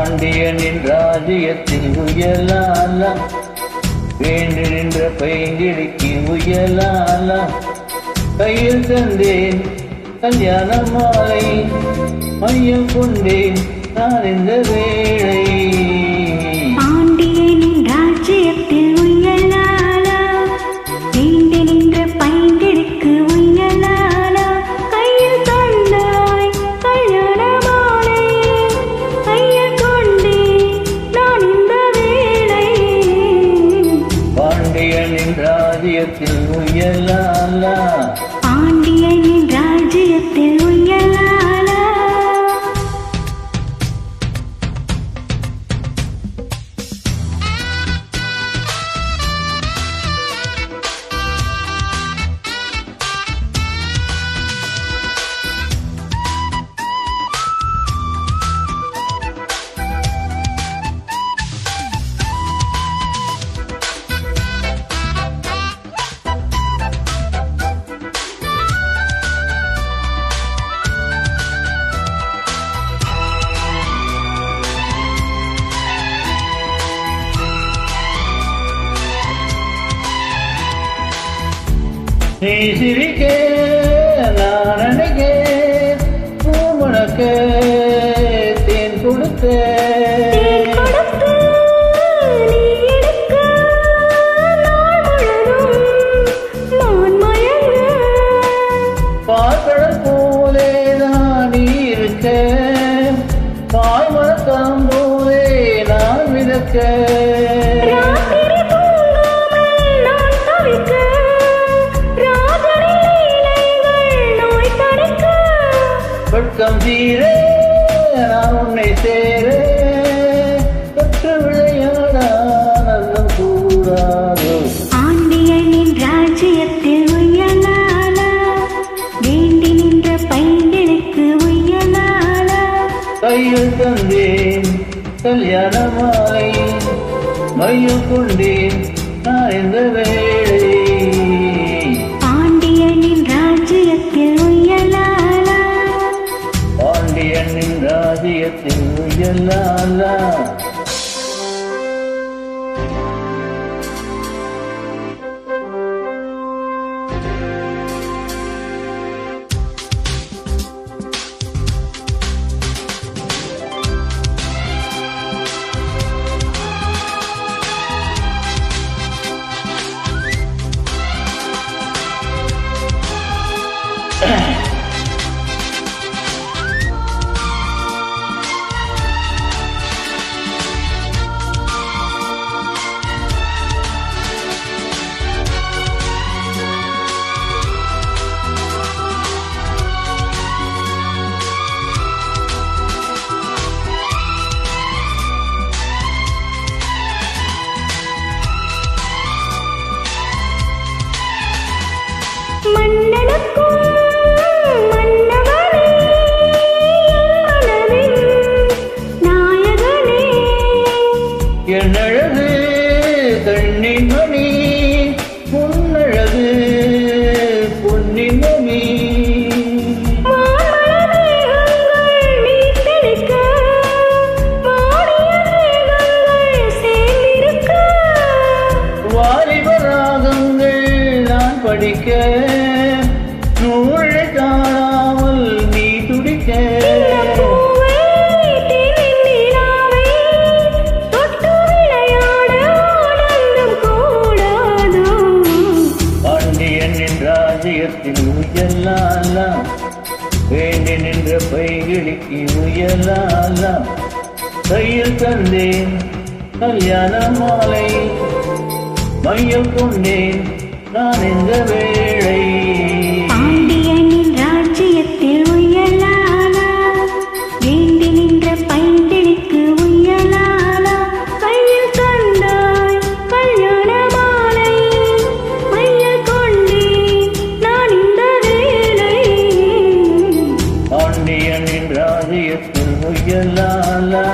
பாண்டியனின் ராஜ்யத்தில் உயலாலா, வேண்டு நின்ற பைங்கிடிக்கு உயலாலா. கையில் தந்தேன் கல்யாண மாலை, மையம் கொண்டேன் நான் இந்த வேளை. பாண்டியனின் ராஜ்யத்தில் உயலாலா, வேண்டு நின்ற பைங்கிடிக்கு உயலாலா. கையில் தந்தாய் கல்யாண மாலை, மையம் கொண்டேன் நான் இந்த வேளை. பாண்டியனின் ராஜ்யத்தில் உயலாலா, பாண்டியனின் ராஜ்யத்தில் உயலாலா. நீ சிரிக்க நான் நினைக்க, பூமணக்க தேன் கொடுத்த. பாக்கடல் போலே நான் இருக்க, பாய்மரத்தம் போலே நான் மிதக்க. பட்டம் தீர நான் உன்னை சேர, தொற்று விளையாட நல்லம் கூடாதோ. பாண்டியனின் ராஜ்யத்தில் உயலாலா, வேண்டி நின்ற பைங்கிடிக்கு உயலாலா. கையில் தந்தேன் கல்யாண மாலை, மையம் கொண்டேன் நான் இந்த வேளை. பாண்டியனின் ராஜ்யத்தில் உயலாலா, பாண்டியனின் ராஜ்யத்தில் உயலாலா. மன்னனுக்கும் மன்னவனே, மனதின் நாயகனே. என் அழகு கண்ணின் மணி, பொன்னழகு பொன்னின் மணி. வாலிபராகங்கள் நான் படிக்க, நூலை காணாமல் நீ துடிக்க. பாண்டியனின் ராஜ்யத்தில் உயலாலா, வேண்டி நின்ற பைகிடிக்கு உயலாலா. கையில் தந்தேன் கல்யாண மாலை, மையம் கொண்டேன் நான் இந்த வேளை. பாண்டியனின் ராஜ்யத்தில் உயலாலா, வேண்டி நின்ற பைங்கிடிக்கு உயலாலா. கையில் தந்தாய் கல்யாண மாலை, மையம் கொண்டேன் நான் இந்த வேளை. பாண்டியனின் ராஜ்யத்தில் உயலாலா.